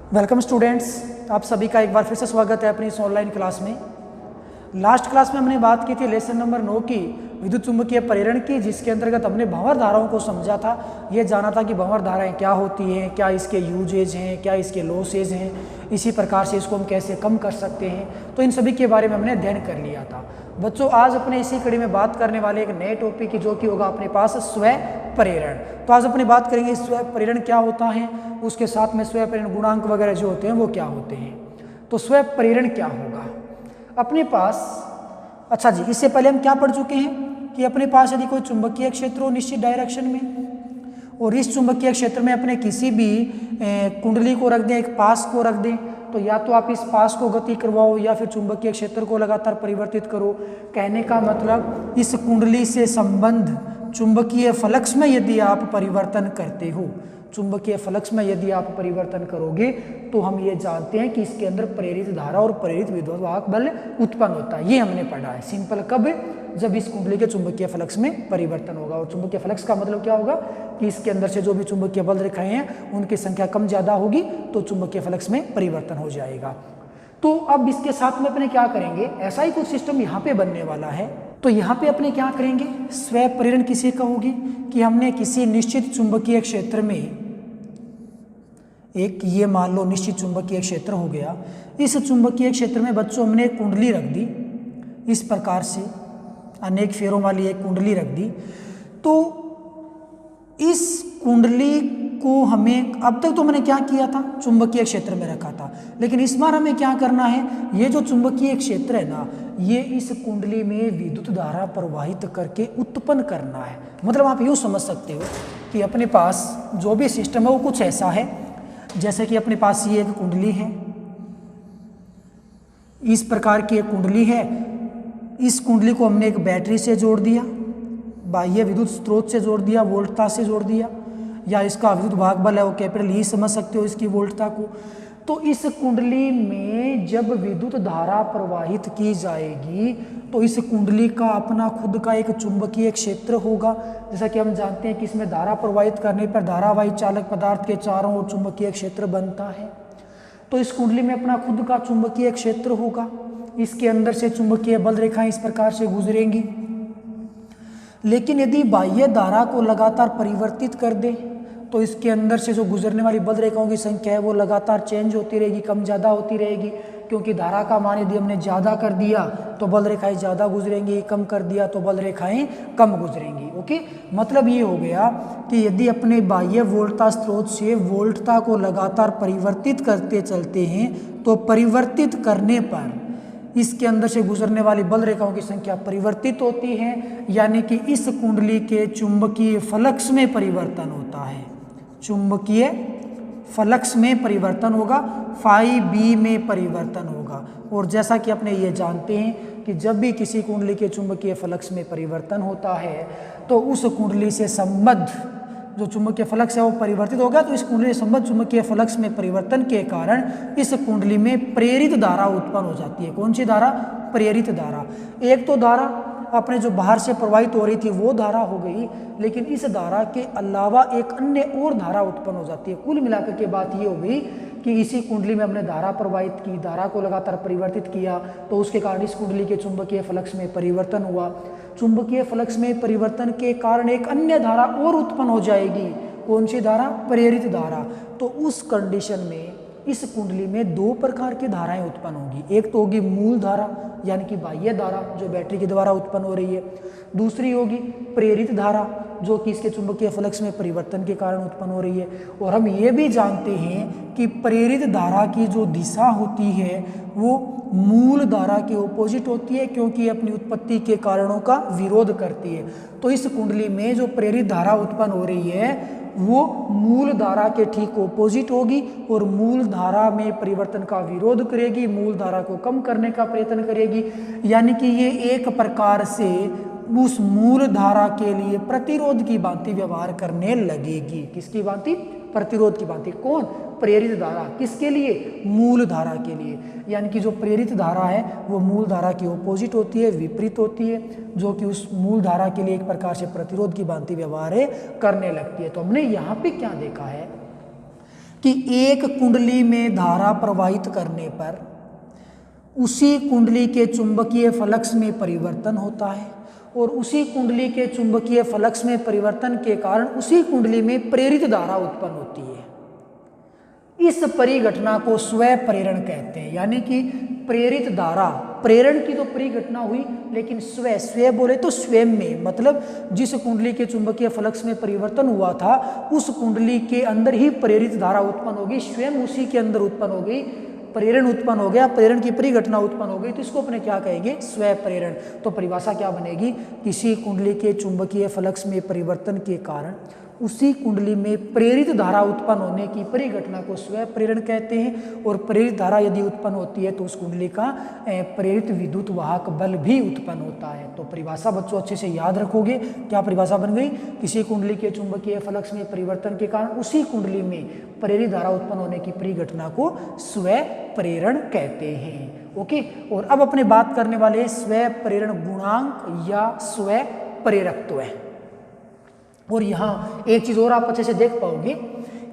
Welcome students, आप सभी का एक बार फिर से स्वागत है अपनी इस ऑनलाइन क्लास में। लास्ट क्लास में हमने बात की थी लेसन नंबर 9 की विद्युत चुंबकीय प्रेरण की, जिसके अंतर्गत हमने भंवर धाराओं को समझा था। ये जाना था कि भंवर धाराएं क्या होती हैं, क्या इसके यूजेज हैं, क्या इसके लॉसेज हैं, इसी प्रकार से इसको हम कैसे कम कर सकते हैं। तो इन सभी के बारे में हमने अध्ययन कर लिया था। बच्चों, आज अपने इसी कड़ी में बात करने वाले एक नए टॉपिक की, जो कि होगा अपने पास स्वयं प्रेरण। तो आज अपनी बात करेंगे स्वयं प्रेरण क्या होता है, उसके साथ में स्वयं प्रेरण गुणांक वगैरह जो होते हैं वो क्या होते हैं। तो स्वयं प्रेरण क्या होगा अपने पास। अच्छा जी, इससे पहले हम क्या पढ़ चुके हैं कि अपने पास यदि कोई चुंबकीय क्षेत्र हो निश्चित डायरेक्शन में, और इस चुंबकीय क्षेत्र में अपने किसी भी कुंडली को रख दें, एक पास को रख दें, तो या तो आप इस पास को गति करवाओ या फिर चुंबकीय क्षेत्र को लगातार परिवर्तित करो। कहने का मतलब इस कुंडली से संबंध चुंबकीय फ्लक्स में यदि आप परिवर्तन करते हो, चुंबकीय फ्लक्स में यदि आप परिवर्तन करोगे, तो हम ये जानते हैं कि इसके अंदर प्रेरित धारा और प्रेरित विद्युत बल उत्पन्न होता है। ये हमने पढ़ा है सिंपल। कब? जब इस कुंडली के चुंबकीय फ्लक्स में परिवर्तन होगा। और चुंबकीय फ्लक्स का मतलब क्या होगा कि इसके अंदर से जो भी चुंबकीय बल रेखाएं हैं उनकी संख्या कम ज़्यादा होगी, तो चुंबकीय फ्लक्स में परिवर्तन हो जाएगा। तो अब इसके साथ में अपने क्या करेंगे, ऐसा ही कुछ सिस्टम यहाँ पे बनने वाला है। तो यहाँ पे अपने क्या करेंगे, स्वयं प्रेरण किसे कहोगे कि हमने किसी निश्चित चुंबकीय क्षेत्र में एक, ये मान लो निश्चित चुंबकीय क्षेत्र हो गया। इस चुंबकीय क्षेत्र में बच्चों हमने एक कुंडली रख दी, इस प्रकार से अनेक फेरों वाली एक कुंडली रख दी। तो इस कुंडली को हमें, अब तक तो मैंने क्या किया था, चुंबकीय क्षेत्र में रखा था, लेकिन इस बार हमें क्या करना है, ये जो चुंबकीय क्षेत्र है ना, ये इस कुंडली में विद्युत धारा प्रवाहित करके उत्पन्न करना है। मतलब आप यूँ समझ सकते हो कि अपने पास जो भी सिस्टम है वो कुछ ऐसा है, जैसे कि अपने पास ये एक कुंडली है, इस प्रकार की एक कुंडली है। इस कुंडली को हमने एक बैटरी से जोड़ दिया, बाह्य विद्युत स्रोत से जोड़ दिया, वोल्टता से जोड़ दिया, या इसका विद्युत भाग बल है वो कैपिटल ई समझ सकते हो इसकी वोल्टता को। तो इस कुंडली में जब विद्युत धारा प्रवाहित की जाएगी, तो इस कुंडली का अपना खुद का एक चुंबकीय क्षेत्र होगा। जैसा कि हम जानते हैं कि इसमें धारा प्रवाहित करने पर धारावाही चालक पदार्थ के चारों ओर चुंबकीय क्षेत्र बनता है। तो इस कुंडली में अपना खुद का चुंबकीय क्षेत्र होगा। इसके अंदर से चुंबकीय बल रेखाएं इस प्रकार से गुजरेंगी। लेकिन यदि बाह्य धारा को लगातार परिवर्तित कर दे, तो इसके अंदर से जो गुजरने वाली बल रेखाओं की संख्या है वो लगातार चेंज होती रहेगी, कम ज़्यादा होती रहेगी। क्योंकि धारा का मान यदि हमने ज़्यादा कर दिया तो बल रेखाएं ज़्यादा गुजरेंगी, कम कर दिया तो बल रेखाएं कम गुजरेंगी। ओके, मतलब ये हो गया कि यदि अपने बाह्य वोल्टता स्रोत से वोल्टता को लगातार परिवर्तित करते चलते हैं, तो परिवर्तित करने पर इसके अंदर से गुजरने वाली बल रेखाओं की संख्या परिवर्तित होती है, यानी कि इस कुंडली के चुंबकीय फ्लक्स में परिवर्तन होता है। चुंबकीय फ्लक्स में परिवर्तन होगा, फाई बी में परिवर्तन होगा। और जैसा कि अपने ये जानते हैं कि जब भी किसी कुंडली के चुंबकीय फ्लक्स में परिवर्तन होता है, तो उस कुंडली से संबद्ध जो चुंबकीय फ्लक्स है वो परिवर्तित होगा। तो इस कुंडली से संबद्ध चुंबकीय फ्लक्स में परिवर्तन के कारण इस कुंडली में प्रेरित धारा उत्पन्न हो जाती है। कौन सी धारा? प्रेरित धारा। एक तो धारा अपने जो बाहर से प्रवाहित हो रही थी वो धारा हो गई, लेकिन इस धारा के अलावा एक अन्य और धारा उत्पन्न हो जाती है। कुल मिलाकर के बात ये हो गई कि इसी कुंडली में हमने धारा प्रवाहित की, धारा को लगातार परिवर्तित किया, तो उसके कारण इस कुंडली के चुंबकीय फ्लक्स में परिवर्तन हुआ। चुंबकीय फ्लक्स में परिवर्तन के कारण एक अन्य धारा और उत्पन्न हो जाएगी। कौन सी धारा? प्रेरित धारा। तो उस कंडीशन में इस कुंडली में दो प्रकार की धाराएं उत्पन्न होगी। एक तो होगी मूल धारा, यानी कि बाह्य धारा जो बैटरी के द्वारा उत्पन्न हो रही है। दूसरी होगी प्रेरित धारा, जो कि इसके चुंबकीय फ्लक्स में परिवर्तन के कारण उत्पन्न हो रही है। और हम ये भी जानते हैं कि प्रेरित धारा की जो दिशा होती है वो मूल धारा के ऑपोजिट होती है, क्योंकि अपनी उत्पत्ति के कारणों का विरोध करती है। तो इस कुंडली में जो प्रेरित धारा उत्पन्न हो रही है वो मूल धारा के ठीक ऑपोजिट होगी, और मूल धारा में परिवर्तन का विरोध करेगी, मूल धारा को कम करने का प्रयत्न करेगी। यानी कि ये एक प्रकार से उस मूल धारा के लिए प्रतिरोध की भांति व्यवहार करने लगेगी। किसकी भांति? प्रतिरोध की भांति। कौन? प्रेरित धारा। किसके लिए? मूल धारा के लिए। यानी कि जो प्रेरित धारा है वो मूल धारा की ऑपोजिट होती है, विपरीत होती है, जो कि उस मूल धारा के लिए एक प्रकार से प्रतिरोध की भांति व्यवहार करने लगती है। तो हमने यहाँ पे क्या देखा है कि एक कुंडली में धारा प्रवाहित करने पर उसी कुंडली के चुंबकीय फ्लक्स में परिवर्तन होता है और उसी कुंडली के चुंबकीय फ्लक्स में परिवर्तन के कारण उसी कुंडली में प्रेरित धारा उत्पन्न होती है। इस परिघटना को स्वयं प्रेरण कहते हैं। यानी कि प्रेरित धारा, प्रेरण की तो परिघटना हुई, लेकिन स्वयं बोले तो स्वयं में, मतलब जिस कुंडली के चुंबकीय फ्लक्स में परिवर्तन हुआ था उस कुंडली के अंदर ही प्रेरित धारा उत्पन्न होगी, स्वयं उसी के अंदर उत्पन्न हो गई, प्रेरण उत्पन्न हो गया, प्रेरण की परिघटना उत्पन्न हो गई, तो इसको अपने क्या कहेंगे, स्वयं प्रेरण। तो परिभाषा क्या बनेगी, किसी कुंडली के चुंबकीय फ्लक्स में परिवर्तन के कारण उसी कुंडली में प्रेरित धारा उत्पन्न होने की परिघटना को स्वयं प्रेरण कहते हैं। और प्रेरित धारा यदि उत्पन्न होती है तो उस कुंडली का प्रेरित विद्युत वाहक बल भी उत्पन्न होता है। तो परिभाषा बच्चों अच्छे से याद रखोगे। क्या परिभाषा बन गई, किसी कुंडली के चुंबकीय फ्लक्स में परिवर्तन के कारण उसी कुंडली में प्रेरित धारा उत्पन्न होने की परिघटना को स्वयं प्रेरण कहते हैं। ओके, और अब अपने बात करने वाले स्वयं प्रेरण गुणांक या स्वयं प्रेरकत्व है। और यहाँ एक चीज़ और आप अच्छे से देख पाओगे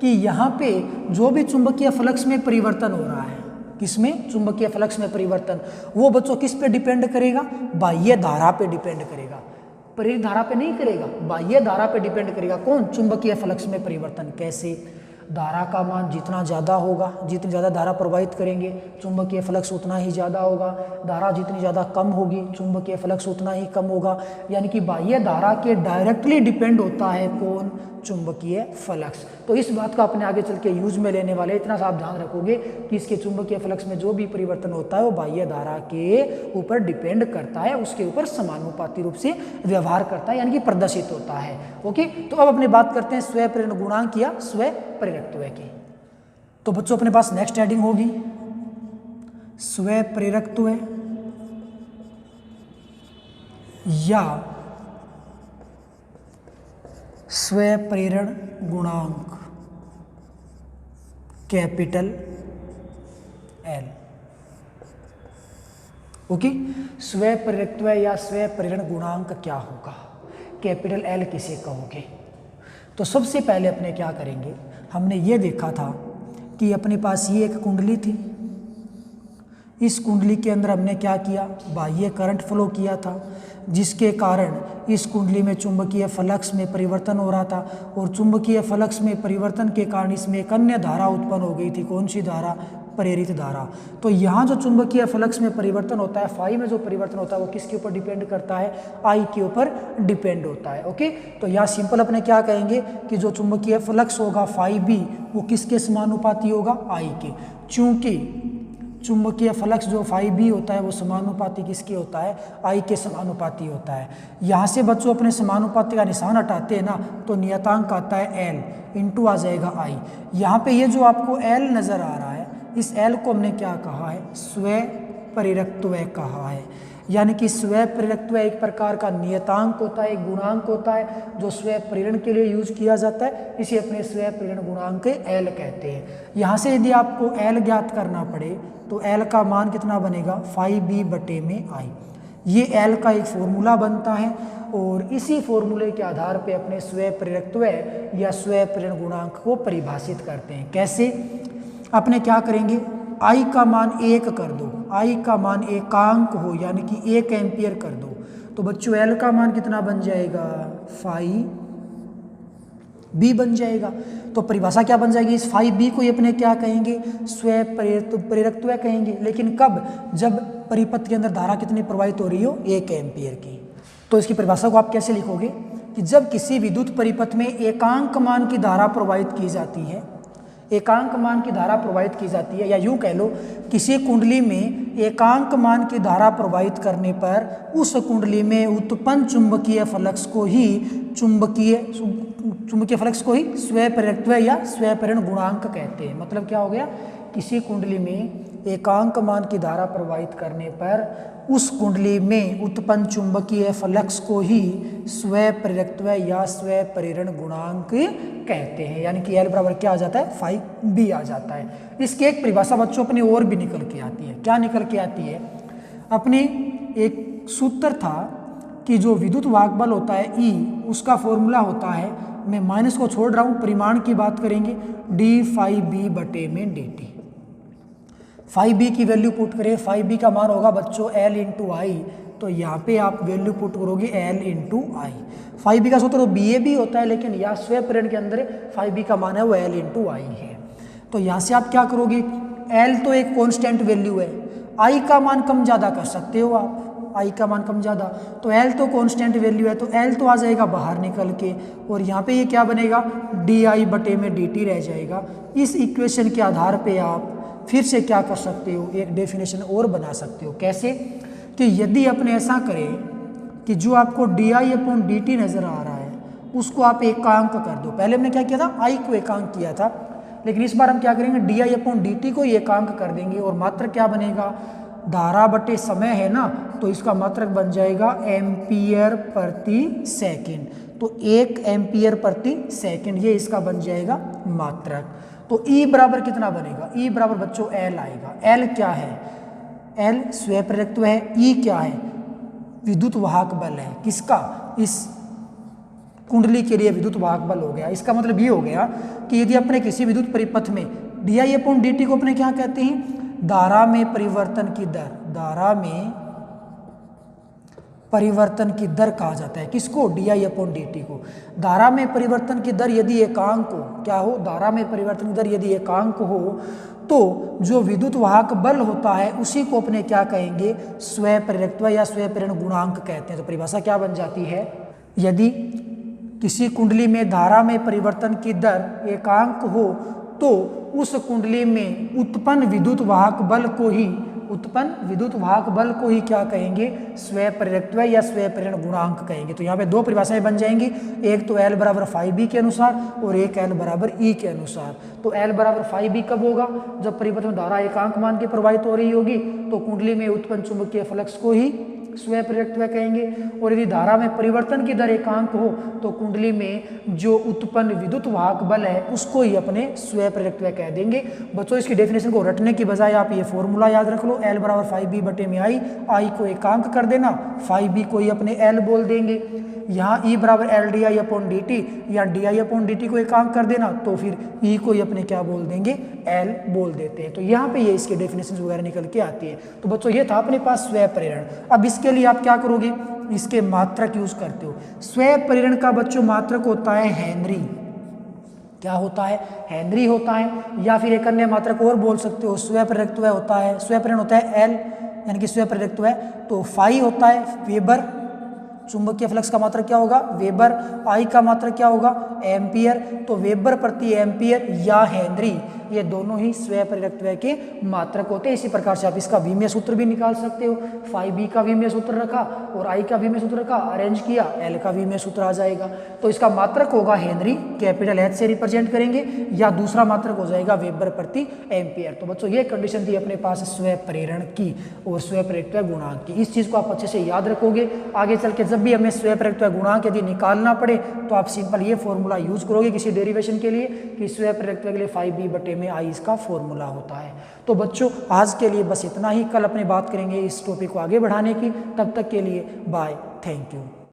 कि यहाँ पे जो भी चुंबकीय फ्लक्स में परिवर्तन हो रहा है, किसमें, चुंबकीय फ्लक्स में परिवर्तन, वो बच्चों किस पे डिपेंड करेगा, बाह्य धारा पे डिपेंड करेगा, प्रेरित धारा पे नहीं करेगा, बाह्य धारा पे डिपेंड करेगा। कौन, चुंबकीय फ्लक्स में परिवर्तन। कैसे, धारा का मान जितना ज़्यादा होगा, जितनी ज़्यादा धारा प्रवाहित करेंगे चुंबकीय फ्लक्स उतना ही ज़्यादा होगा, धारा जितनी ज़्यादा कम होगी चुंबकीय फ्लक्स उतना ही कम होगा। यानी कि बाह्य धारा के डायरेक्टली डिपेंड होता है कौन, चुंबकीय फ्लक्स। तो इस बात का अपने आगे चल के यूज में लेने वाले, इतना सा आप ध्यान रखोगे कि इसके चुंबकीय फ्लक्स में जो भी परिवर्तन होता है वो बाह्य धारा के ऊपर डिपेंड करता है, उसके ऊपर समानुपाती रूप से व्यवहार करता है, यानी कि प्रदर्शित होता है। ओके, तो अब अपने बात करते हैं स्वयं प्रेरण गुणांक या स्वयं प्रेरकत्व की। तो बच्चों अपने पास नेक्स्ट हेडिंग होगी स्वयं प्रेरकत्व या स्वयं प्रेरण गुणांक कैपिटल एल। ओके, स्वयं प्रेरकत्व या स्वयं प्रेरण गुणांक क्या होगा, कैपिटल एल किसे कहोगे। तो सबसे पहले अपने क्या करेंगे, हमने ये देखा था कि अपने पास ये एक कुंडली थी, इस कुंडली के अंदर हमने क्या किया, बाह्य करंट फ्लो किया था, जिसके कारण इस कुंडली में चुंबकीय फ्लक्स में परिवर्तन हो रहा था और चुंबकीय फ्लक्स में परिवर्तन के कारण इसमें एक अन्य धारा उत्पन्न हो गई थी। कौन सी धारा, प्रेरित धारा। तो यहाँ जो चुंबकीय फ्लक्स में परिवर्तन होता है, फाई में जो परिवर्तन होता है वो किसके ऊपर डिपेंड करता है, आई के ऊपर डिपेंड होता है। ओके, तो यहाँ सिंपल अपने क्या कहेंगे कि जो चुंबकीय फ्लक्स होगा फाई बी वो किसके समानुपाती होगा, आई के। चूंकि चुंबकीय फ्लक्स जो फाई बी होता है वो समानुपाती किसके होता है, आई के समानुपाती होता है। यहाँ से बच्चों अपने समानुपाती का निशान हटाते हैं ना तो नियतांक आता है एल, इंटू आ जाएगा आई। यहाँ पे ये जो आपको एल नज़र आ रहा है, इस एल को हमने क्या कहा है, स्वयं प्रेरकत्व कहा है। यानी कि स्वयं प्रेरकत्व एक प्रकार का नियतांक होता है, एक गुणांक होता है जो स्वयं प्रेरण के लिए यूज किया जाता है, इसे अपने स्वयं प्रेरण गुणांक एल कहते हैं। यहाँ से यदि आपको एल ज्ञात करना पड़े तो एल का मान कितना बनेगा, फाई बी बटे में आई। ये एल का एक फॉर्मूला बनता है और इसी फॉर्मूले के आधार पे अपने स्वयं प्रेरकत्व या स्वयं प्रेरण गुणांक को परिभाषित करते हैं। कैसे, अपने क्या करेंगे, आई का मान 1 कर दो, आई का मान एकांक हो यानी कि 1 एम्पियर कर दो, तो बच्चों एल का मान कितना बन जाएगा, फाई बी बन जाएगा। तो परिभाषा क्या बन जाएगी, इस फाई बी को ही अपने क्या कहेंगे, स्वयं प्रेरकत्व कहेंगे। लेकिन कब, जब परिपथ के अंदर धारा कितनी प्रवाहित हो रही हो, 1 एम्पियर की। तो इसकी परिभाषा को आप कैसे लिखोगे कि जब किसी विद्युत परिपथ में एकांक मान की धारा प्रवाहित की जाती है, एकांक मान की धारा प्रवाहित की जाती है, या यूँ कह लो किसी कुंडली में एकांक मान की धारा प्रवाहित करने पर उस कुंडली में उत्पन्न चुंबकीय फ्लक्स को ही चुंबकीय फ्लक्स को ही स्वयं प्रेरकत्व या स्वयं प्रेरण गुणांक कहते हैं। मतलब क्या हो गया, किसी कुंडली में एकांक मान की धारा प्रवाहित करने पर उस कुंडली में उत्पन्न चुंबकीय फ्लक्स को ही स्वयं प्रेरकत्व या स्वयं प्रेरण गुणांक कहते हैं। यानी कि एल बराबर क्या आ जाता है, फाई बी आ जाता है। इसकी एक परिभाषा बच्चों अपनी और भी निकल के आती है। क्या निकल के आती है, अपनी एक सूत्र था कि जो विद्युत वाहक बल होता है ई, उसका फॉर्मूला होता है मैं माइनस को छोड़ रहा हूँ, परिमाण की बात करेंगे, डी फाई बी बटे में डी टी। फाई बी की वैल्यू पुट करें, फाई बी का मान होगा बच्चों एल इंटू आई, तो यहाँ पे आप वैल्यू पुट करोगे एल इंटू आई। फाई बी का सूत्र तो बी ए भी होता है, लेकिन यहाँ स्वयं प्रेरण के अंदर फाई बी का मान है वो एल इंटू आई है। तो यहाँ से आप क्या करोगे, एल तो एक कॉन्स्टेंट वैल्यू है, आई का मान कम ज़्यादा कर सकते हो आप, आई का मान कम ज़्यादा, तो एल तो कॉन्स्टेंट वैल्यू है, तो एल तो आ जाएगा बाहर निकल के, और यहाँ पे ये क्या बनेगा, डी आई बटे में डी टी रह जाएगा। इस इक्वेशन के आधार पे आप फिर से क्या कर सकते हो, एक डेफिनेशन और बना सकते हो। कैसे, कि यदि अपने ऐसा करें कि जो आपको D i upon d T नज़र आ रहा है उसको आप एकांक कर दो। पहले हमने क्या किया था, आई को एकांक किया था, लेकिन इस बार हम क्या करेंगे, D i upon d t को एकांक कर देंगे, और मात्रक क्या बनेगा, धारा बटे समय है ना, तो इसका मात्रक बन जाएगा एम्पियर प्रति सेकंड। तो 1 एम्पियर प्रति सेकंड, ये इसका बन जाएगा मात्रक। तो E बराबर कितना बनेगा, E बराबर बच्चों L आएगा। L क्या है, L स्वयं प्रेरकत्व है, E क्या है, विद्युत वाहक बल है, किसका, इस कुंडली के लिए विद्युत वाहक बल हो गया। इसका मतलब ये हो गया कि यदि अपने किसी विद्युत परिपथ में D i upon d t को अपने क्या कहते हैं, धारा में परिवर्तन की दर, धारा में परिवर्तन की दर कहा जाता है, किसको, D i upon d t को। धारा में परिवर्तन की दर यदि एकांक हो, क्या हो, धारा में परिवर्तन की दर यदि एकांक हो, तो जो विद्युत वाहक बल होता है उसी को अपने क्या कहेंगे, स्वयं प्रेरकत्व या स्वयं प्रेरण गुणांक कहते हैं। तो परिभाषा क्या बन जाती है, यदि किसी कुंडली में धारा में परिवर्तन की दर एकांक हो तो उस कुंडली में उत्पन्न विद्युत वाहक बल को ही क्या कहेंगे, स्वयं प्रेरकत्व या स्वयं प्रेरण गुणांक कहेंगे। तो यहाँ पे दो परिभाषाएं बन जाएंगी, एक तो L बराबर फाई बी के अनुसार और एक L बराबर E के अनुसार। तो L बराबर फाई बी कब होगा, जब परिपथ में धारा एकांक मान के प्रवाहित हो रही होगी, तो कुंडली में उत्पन्न चुंबकीय फ्लक्स को ही स्वयं प्रेरकत्व कहेंगे। और यदि धारा में परिवर्तन की दर एकांक हो तो कुंडली में जो उत्पन्न विद्युत वाहक बल है उसको ही अपने स्वयं प्रेरकत्व कह देंगे। बच्चों इसकी डेफिनेशन को रटने की बजाय आप ये फॉर्मूला याद रख लो, L बराबर फाई बी बटे में आई, आई को एकांक कर देना, फाई बी को ही अपने L बोल देंगे। यहाँ E बराबर L d i upon d t या d i upon d t को एकांक कर देना, तो फिर E को ही अपने क्या बोल देंगे, L बोल देते हैं। तो यहाँ पे ये इसके डेफिनेशन वगैरह निकल के आती है। तो बच्चों ये था अपने पास स्वयं प्रेरण। अब इसके लिए आप क्या करोगे, इसके मात्रक यूज करते हो। स्वयं प्रेरण का बच्चों मात्रक होता है हेनरी, क्या होता है, हेनरी होता है, या फिर एक अन्य मात्रक और बोल सकते हो, स्वयं प्रेरकत्व होता है, स्वयं प्रेरण होता है L, यानी कि स्वयं प्रेरकत्व है, तो फाई होता है वेबर, चुंबकीय फ्लक्स का मात्रक क्या होगा, वेबर, आई का मात्रक क्या होगा, एम्पियर। तो वेबर प्रति एम्पियर या हेनरी, ये दोनों ही स्वयं प्रेरकत्व के मात्रक होते हैं। इसी प्रकार से आप इसका विमीय सूत्र भी निकाल सकते हो। फाई बी का विमीय सूत्र रखा और आई का विमीय सूत्र रखा, अरेंज किया, एल का विमीय सूत्र आ जाएगा। तो इसका मात्रक होगा हेनरी, कैपिटल एच से रिप्रेजेंट करेंगे, या दूसरा मात्रक हो जाएगा वेबर प्रति एम्पियर। तो बच्चों ये कंडीशन थी अपने पास स्वयं प्रेरण की और स्वयं प्रेरकत्व गुणांक की। इस चीज को आप अच्छे से याद रखोगे। आगे चल के जब भी हमें स्वयं प्रेरकत्व गुणांक यदि निकालना पड़े तो आप सिंपल ये फॉर्मूला यूज करोगे किसी डेरिवेशन के लिए, कि स्वयं प्रेरकत्व के लिए फाई बी बटे में आई इसका फॉर्मूला होता है। तो बच्चों आज के लिए बस इतना ही, कल अपने बात करेंगे इस टॉपिक को आगे बढ़ाने की। तब तक के लिए बाय, थैंक यू।